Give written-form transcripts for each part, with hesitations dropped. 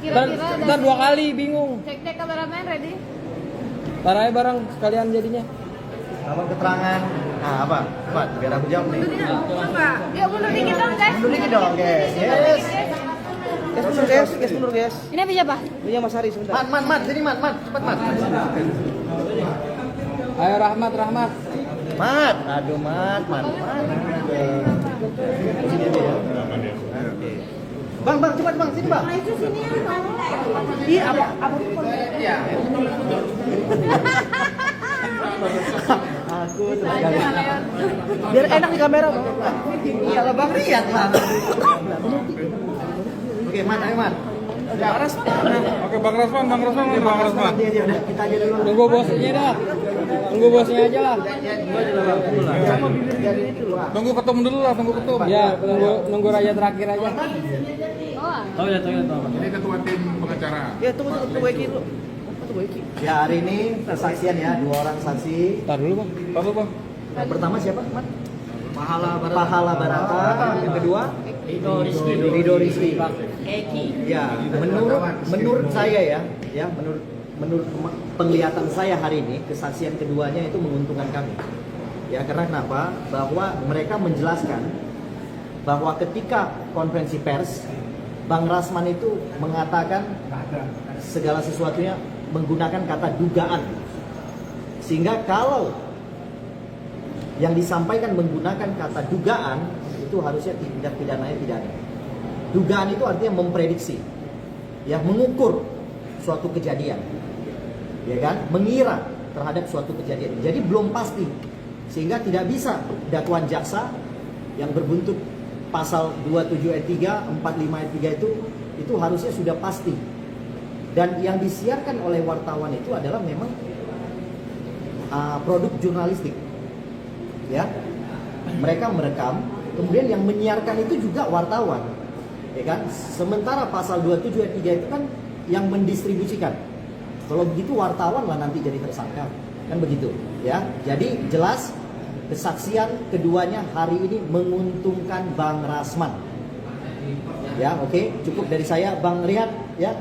Kira-kira Ntar 2 kali bingung. cek kameramen ready? Ntar aja bareng sekalian jadinya. Apa keterangan? Nah, apa? Biar aku jawab nih. Enggak. Yuk mundur dikit dong, guys. Mundur dikit dong, guys. Yes. Guys, mundur, guys. Ini apa siapa? Ini Mas Hari sebentar. Man, sini man, cepat man. Ayo Rahmat. Mat, aduh man. Sini aja ya. Bang, cepat bang, sini bang. Itu sini ya, Bang. Iya, apa? Iya. Aku terkagum. Biar enak di kamera bang. Iya lah bang, lihat lah. Oke, ayo man. Oke, Bang Rasman. Kita aja dulu. Tunggu bosnya aja lah. Tunggu ketum dulu lah, Ya, nunggu raja terakhir aja. Oh, ya, ini ketua tim pengacara. Ya, tunggu Eki dulu. Ya, hari ini persaksian ya, 2 orang saksi. Ntar dulu bang. Yang pertama siapa, Mat? Pahala Barata. Yang kedua? Rido Rizky. Ya, menurut saya menurut penglihatan saya hari ini, kesaksian keduanya itu menguntungkan kami. Ya, karena kenapa? Bahwa mereka menjelaskan bahwa ketika konferensi pers, Bang Rasman itu mengatakan segala sesuatunya menggunakan kata dugaan. Sehingga kalau yang disampaikan menggunakan kata dugaan, itu harusnya tindak pidananya tidak ada. Dugaan itu artinya memprediksi, ya, mengukur suatu kejadian, ya kan, mengira terhadap suatu kejadian. Jadi belum pasti, sehingga tidak bisa dakwaan jaksa yang berbuntut pasal 27 ayat 3, 45 ayat 3 itu harusnya sudah pasti. Dan yang disiarkan oleh wartawan itu adalah memang produk jurnalistik, ya. Mereka merekam, kemudian yang menyiarkan itu juga wartawan, ya kan. Sementara pasal 27 ayat 3 itu kan yang mendistribusikan. Kalau begitu wartawan lah nanti jadi tersangka, kan begitu, ya. Jadi jelas kesaksian keduanya hari ini menguntungkan Bang Rasman. Ya, oke, cukup dari saya. Bang Riyad, ya,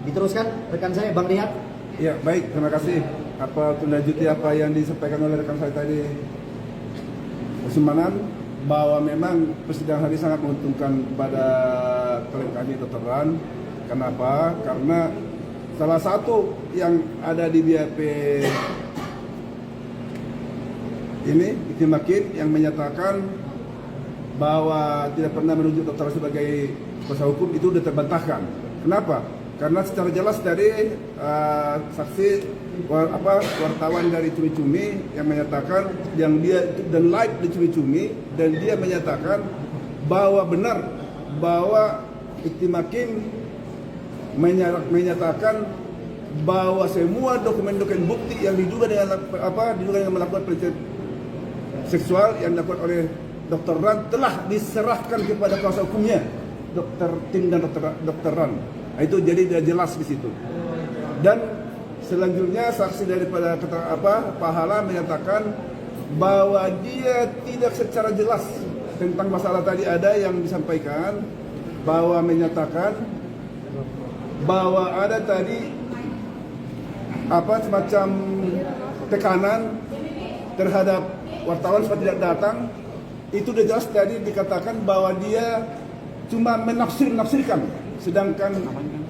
diteruskan rekan saya Bang Riyad. Ya, baik, terima kasih. Apa lanjuti apa yang disampaikan oleh rekan saya tadi, Usmanan, bahwa memang persidangan hari sangat menguntungkan kepada klien kami Dr. Ran. Kenapa? Karena salah satu yang ada di BAP ini, Ibnu Makin, yang menyatakan bahwa tidak pernah menunjuk Dr. Ran sebagai kuasa hukum, itu sudah terbantahkan. Kenapa? Karena secara jelas dari saksi wartawan dari Cumi-Cumi yang menyatakan, yang dia dan live di Cumi-Cumi, dan dia menyatakan bahwa benar bahwa Ibnu Makin menyatakan bahwa semua dokumen-dokumen bukti yang diduga dengan melakukan pelecehan seksual yang dilakukan oleh Dr. Ran telah diserahkan kepada kuasa hukumnya, Dr. Tim dan Dr. Ran. Nah, itu jadi dia jelas di situ. Dan selanjutnya saksi daripada Pahala menyatakan bahwa dia tidak secara jelas tentang masalah tadi. Ada yang disampaikan bahwa menyatakan bahwa ada tadi semacam tekanan terhadap wartawan supaya tidak datang. Itu udah jelas tadi dikatakan bahwa dia cuma menafsirkan. Sedangkan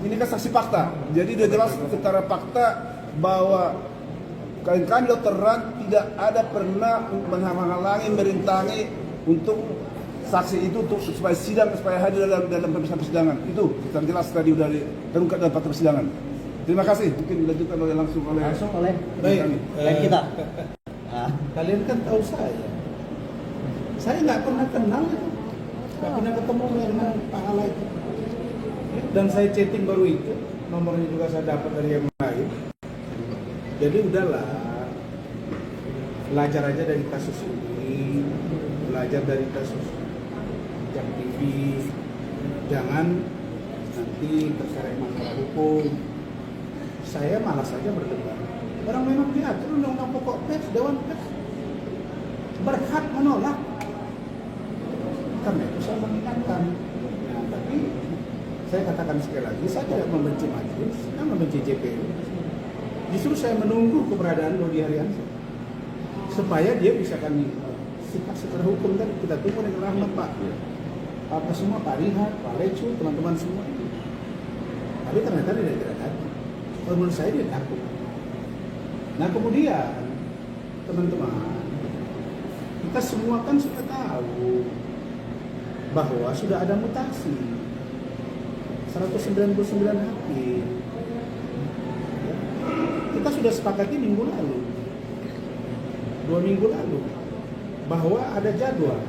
ini kan saksi fakta. Jadi dia jelas secara fakta bahwa klien Dr. Ran tidak ada pernah menghalangi, merintangi untuk saksi itu untuk supaya hadir dalam persidangan. Itu secara jelas tadi sudah terungkap dalam fakta persidangan. Terima kasih. Mungkin dilanjutkan langsung oleh kita. Kalian kan tahu saya nggak pernah kenal, nggak pernah ketemu dengan Pahala itu. Dan saya chatting baru itu, nomornya juga saya dapat dari yang lain. Jadi udahlah, belajar aja dari kasus ini, belajar dari kasus Jam TV. Jangan nanti terseret masalah hukum. Saya malas saja berdebat. Orang memang diatur undang-undang pokok pers, Dewan Pers berhak menolak. Karena itu saya mengingatkan. Nah, tapi Saya katakan sekali lagi, saya tidak membenci majelis, saya membenci JPU. Justru saya menunggu keberadaan Dodi Ariansyah supaya dia bisa kami sikap secara hukum kan kita tunggu dengan rahmat Pak. Apa semua Pak Rihat, Pak Lecu, teman-teman semua. Tapi ternyata dia tidak datang. Kalau menurut saya dia takut. Nah kemudian teman-teman, kita semua kan sudah tahu bahwa sudah ada mutasi 199 hakim. Kita sudah sepakati minggu lalu, 2 minggu lalu, bahwa ada jadwal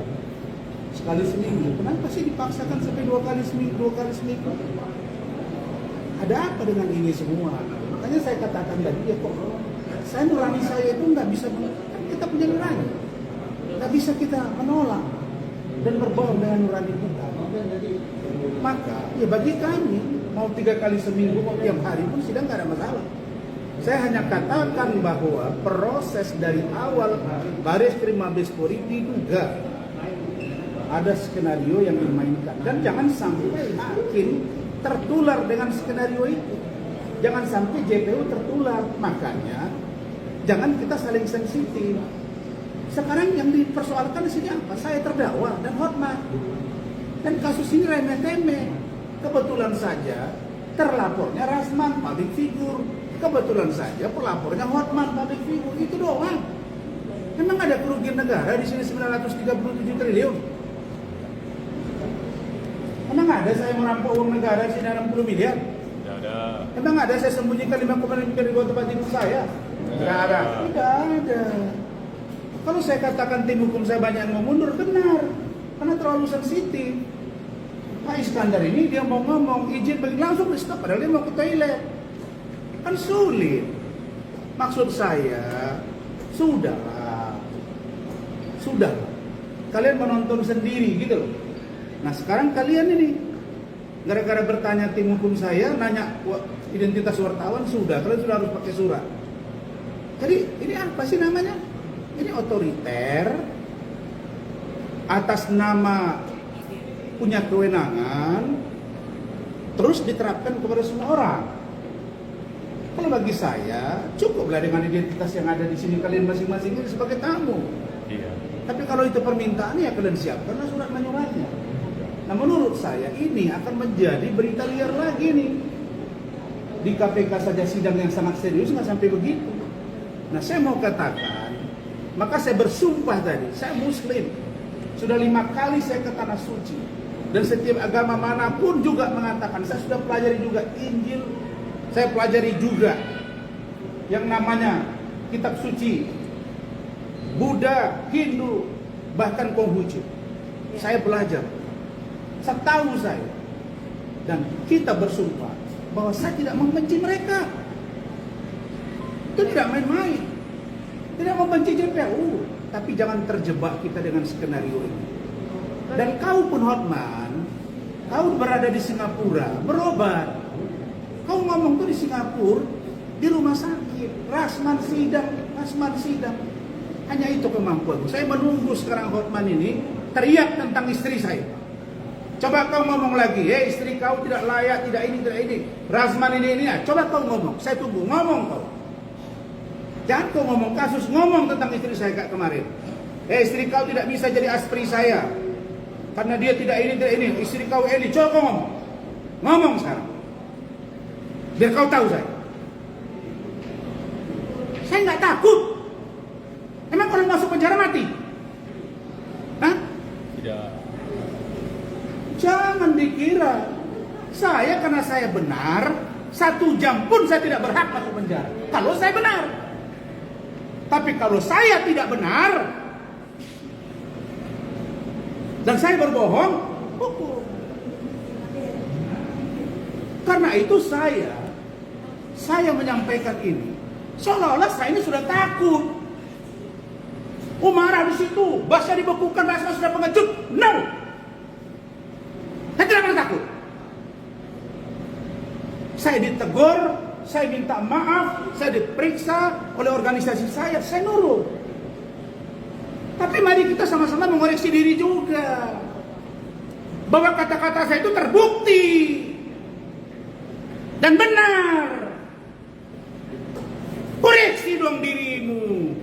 sekali seminggu. Kenapa sih dipaksakan sampai 2 kali seminggu? Ada apa dengan ini semua? Makanya saya katakan tadi, ya kok saya nurani saya itu nggak bisa, kan kita punya nurani, nggak bisa kita menolak dan berbohong dengan nurani kita. Maka ya bagi kami mau 3 kali seminggu mau tiap hari pun sidang nggak ada masalah. Saya hanya katakan bahwa proses dari awal Bareskrim Mabes Polri diduga ada skenario yang dimainkan, dan jangan sampai hakim tertular dengan skenario itu. Jangan sampai JPU tertular. Makanya jangan kita saling sensitif. Sekarang yang dipersoalkan di sini apa? Saya terdakwa dan Hotman. Dan kasus ini remeh-temeh. Kebetulan saja terlapornya Rasman, public figure. Kebetulan saja pelapornya Hotman, public figure. Itu doang. Memang ada kerugian negara di sini 937 triliun. Emang ada saya merampok uang negara sini 60 miliar? Tidak ada. Emang ada saya sembunyikan 5,5 miliar di bawah tempat tidur saya? Tidak ada. Tidak ada. Kalau saya katakan tim hukum saya banyak yang mau mundur, benar. Karena terlalu sensitif. Pak Iskandar ini dia mau ngomong izin bagi langsung di stop, padahal dia mau ke toilet. Kan sulit. Maksud saya, sudahlah. Kalian menonton sendiri gitu loh. Nah sekarang kalian ini gara-gara bertanya tim hukum saya, nanya identitas wartawan, kalian sudah harus pakai surat. Jadi ini apa sih namanya? Ini otoriter atas nama punya kewenangan terus diterapkan kepada semua orang. Kalau bagi saya cukuplah dengan identitas yang ada di sini kalian masing-masing ini sebagai tamu. Iya. Tapi kalau itu permintaan ya kalian siapkanlah surat menyuratnya. Nah menurut saya ini akan menjadi berita liar lagi nih. Di KPK saja sidang yang sangat serius nggak sampai begitu. Nah saya mau katakan, maka saya bersumpah tadi, saya Muslim. Sudah 5 kali saya ke Tanah Suci. Dan setiap agama manapun juga mengatakan, saya sudah pelajari juga Injil. Saya pelajari juga yang namanya kitab suci Buddha, Hindu, bahkan Konghucu. Saya belajar. Setahu saya, dan kita bersumpah bahwa saya tidak membenci mereka. Itu tidak main-main. Tidak membenci JPU, tapi jangan terjebak kita dengan skenario ini. Dan kau pun Hotman, kau berada di Singapura, berobat. Kau ngomong tuh di Singapura, di rumah sakit, Rasman sidang. Hanya itu kemampuanku. Saya menunggu sekarang Hotman ini teriak tentang istri saya. Coba kau ngomong lagi, istri kau tidak layak, tidak ini. Rasman ini ya. Coba kau ngomong, saya tunggu, ngomong kau. Jangan kau ngomong kasus, ngomong tentang istri saya kayak kemarin. Istri kau tidak bisa jadi aspri saya. Karena dia tidak ini. Istri kau ini, coba kau ngomong. Ngomong sekarang. Biar kau tahu saya. Saya nggak takut. Emang kalau masuk penjara mati? Hah? Tidak. Jangan dikira saya karena saya benar 1 jam pun saya tidak berhak masuk penjara. Kalau saya benar. Tapi kalau saya tidak benar dan saya berbohong, hukum. Karena itu saya menyampaikan ini seolah-olah saya ini sudah takut. Marah di situ, Basya dibekukan, Rasman sudah pengecut. No. Saya tidak pernah takut. Saya ditegur, saya minta maaf, saya diperiksa oleh organisasi saya nurut. Tapi mari kita sama-sama mengoreksi diri juga. Bahwa kata-kata saya itu terbukti. dan benar. Koreksi dong dirimu.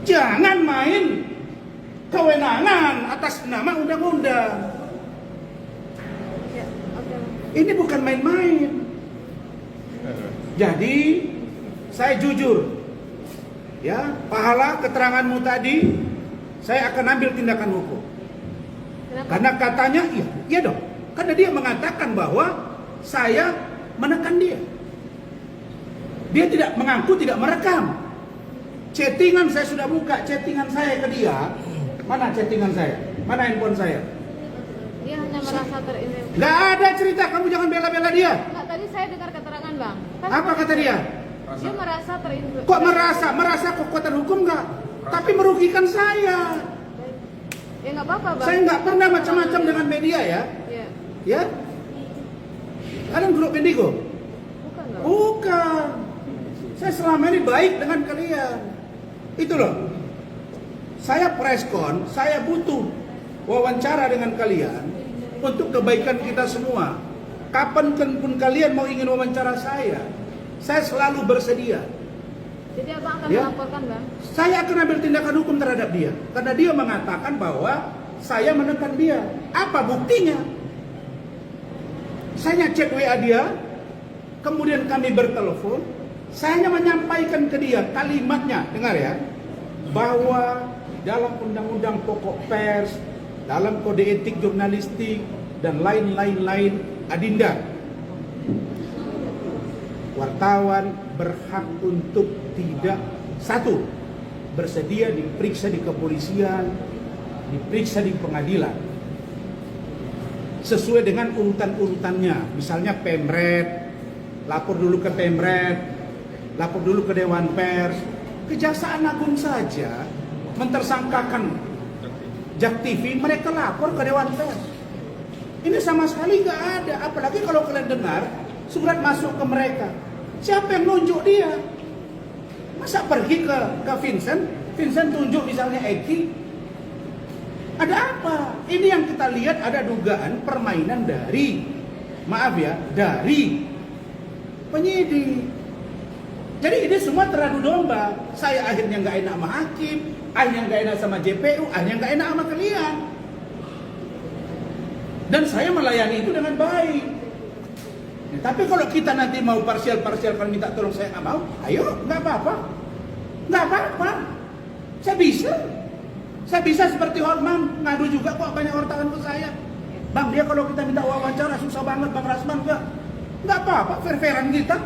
Jangan main kewenangan atas nama undang-undang. Ya, oke. Ini bukan main-main. Jadi saya jujur, ya, pahala keteranganmu tadi, saya akan ambil tindakan hukum. Kenapa? Karena katanya, iya dong. Karena dia mengatakan bahwa saya menekan dia. Dia tidak mengaku, tidak merekam. Chattingan saya sudah buka, chattingan saya ke dia. Mana chattingan saya? Mana handphone saya? Dia hanya merasa terinfeksi. Gak ada cerita, kamu jangan bela-bela dia. Enggak, tadi saya dengar keterangan Bang. Kan Apa kata dia? dia merasa terinfeksi. Kok merasa kekuatan hukum nggak? Tapi merugikan saya. Ya nggak apa-apa Bang. Saya nggak pernah macam-macam dengan media ya. Iya. Ya? Kalian grup Bendigo? Bukan Bang. Bukan. Saya selama ini baik dengan kalian. Itu loh. Saya preskon, saya butuh wawancara dengan kalian untuk kebaikan kita semua. Kapan pun kalian mau ingin wawancara saya selalu bersedia. Jadi Abang akan Ya. melaporkan Bang. Saya akan ambil tindakan hukum terhadap dia karena dia mengatakan bahwa saya menekan dia. Apa buktinya? Saya chat WA dia, kemudian kami bertelepon. Saya hanya menyampaikan ke dia kalimatnya, dengar ya, bahwa dalam undang-undang pokok pers, dalam kode etik jurnalistik dan lain-lain adinda, wartawan berhak untuk tidak, satu, bersedia diperiksa di kepolisian, diperiksa di pengadilan sesuai dengan urutan-urutannya. Misalnya Pemret, lapor dulu ke Pemret, lapor dulu ke Dewan Pers. Kejaksaan Agung saja mentersangkakan Jak TV, mereka lapor ke Dewan Pers. Ini sama sekali nggak ada. Apalagi kalau kalian dengar surat masuk ke mereka, siapa yang nunjuk dia? Masa pergi ke Vincent, Vincent tunjuk misalnya Eki? Ada apa? Ini yang kita lihat ada dugaan permainan dari, maaf ya, dari penyidik. Jadi ini semua teradu domba. Saya akhirnya nggak enak sama hakim, akhirnya nggak enak sama JPU, akhirnya nggak enak sama kalian. Dan saya melayani itu dengan baik. Ya, tapi kalau kita nanti mau parsial-parsial, kalau minta tolong saya nggak mau, ayo, nggak apa-apa. Nggak apa-apa. Saya bisa seperti Horman, ngadu juga kok banyak wartawan ke saya. Bang, dia kalau kita minta wawancara susah banget, Bang Rasman nggak apa-apa, fair-fairan kita.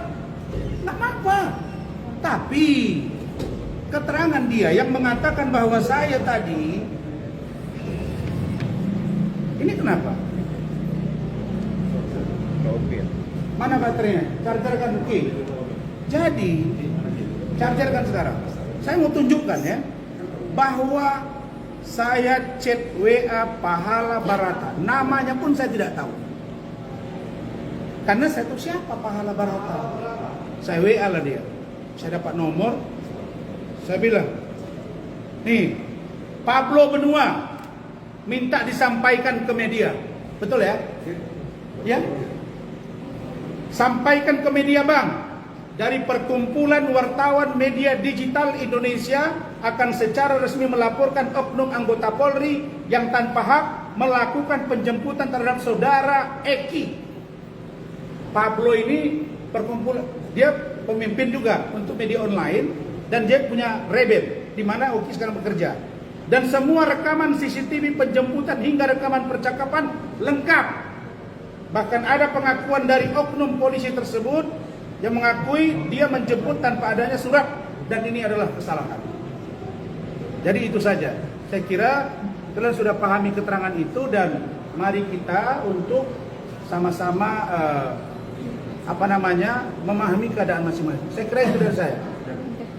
Nggak apa-apa. Tapi keterangan dia yang mengatakan bahwa saya tadi, ini kenapa? Mana baterainya? Charger kan oke. Jadi, charger kan sekarang. Saya mau tunjukkan ya, bahwa saya chat WA Pahala Barata. Namanya pun saya tidak tahu. Karena saya tahu siapa Pahala Barata. Saya WA lah dia. Saya dapat nomor. Saya bilang, nih, Pablo Benua minta disampaikan ke media. Betul ya? Ya? Sampaikan ke media Bang. Dari Perkumpulan Wartawan Media Digital Indonesia akan secara resmi melaporkan oknum anggota Polri yang tanpa hak melakukan penjemputan terhadap saudara Eki. Pablo ini perkumpulan, dia pemimpin juga untuk media online dan dia punya Rebel di mana Oki sekarang bekerja. Dan semua rekaman CCTV penjemputan hingga rekaman percakapan lengkap. Bahkan ada pengakuan dari oknum polisi tersebut yang mengakui dia menjemput tanpa adanya surat dan ini adalah kesalahan. Jadi itu saja. Saya kira kalian sudah pahami keterangan itu dan mari kita untuk sama-sama memahami keadaan masing-masing. Saya kira itu dari saya.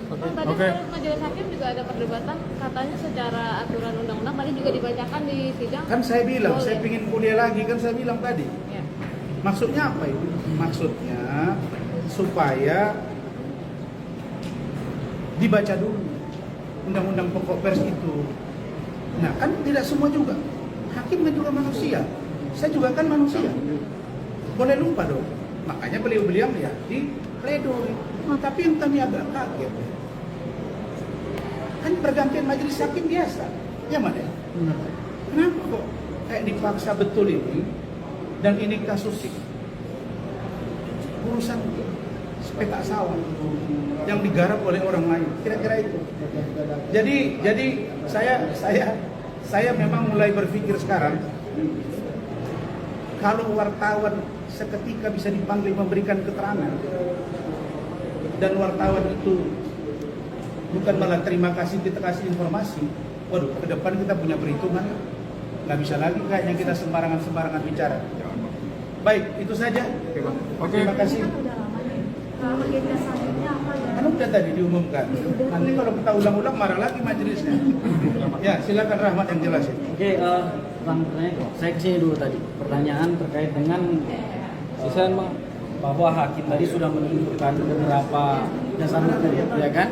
Bang, tadi menurut majelis hakim juga ada perdebatan katanya secara aturan undang-undang tadi juga dibacakan di sidang. Kan saya bilang, boleh. saya ingin kuliah lagi kan saya bilang tadi. Ya. Maksudnya apa itu? Maksudnya supaya dibaca dulu undang-undang pokok pers itu. Nah kan tidak semua juga. Hakim kan juga manusia. Saya juga kan manusia. boleh lupa dong. Makanya beliau-beliau ya di pledoi. Tapi yang kami agak kaget, kan pergantian majelis hakim biasa, ya Mat ya? Kenapa kok kayak dipaksa betul ini? Dan ini kasus urusan petak sawah yang digarap oleh orang lain, kira-kira itu. Jadi saya memang mulai berpikir sekarang, kalau wartawan seketika bisa dipanggil memberikan keterangan dan wartawan itu bukan malah terima kasih, kita kasih informasi, waduh, ke depan kita punya perhitungan, nggak bisa lagi kayaknya kita sembarangan bicara. Baik, itu saja. Oke. Terima kasih. Kan udah tadi diumumkan. Nanti kalau kita ulang-ulang marah lagi majelisnya. Ya, silakan Rahmat yang jelasin. Oke, Bang, saya kesini dulu tadi. Pertanyaan terkait dengan Sisan bang. bahwa hakim tadi sudah menunjukkan beberapa dasar hukum, ya kan?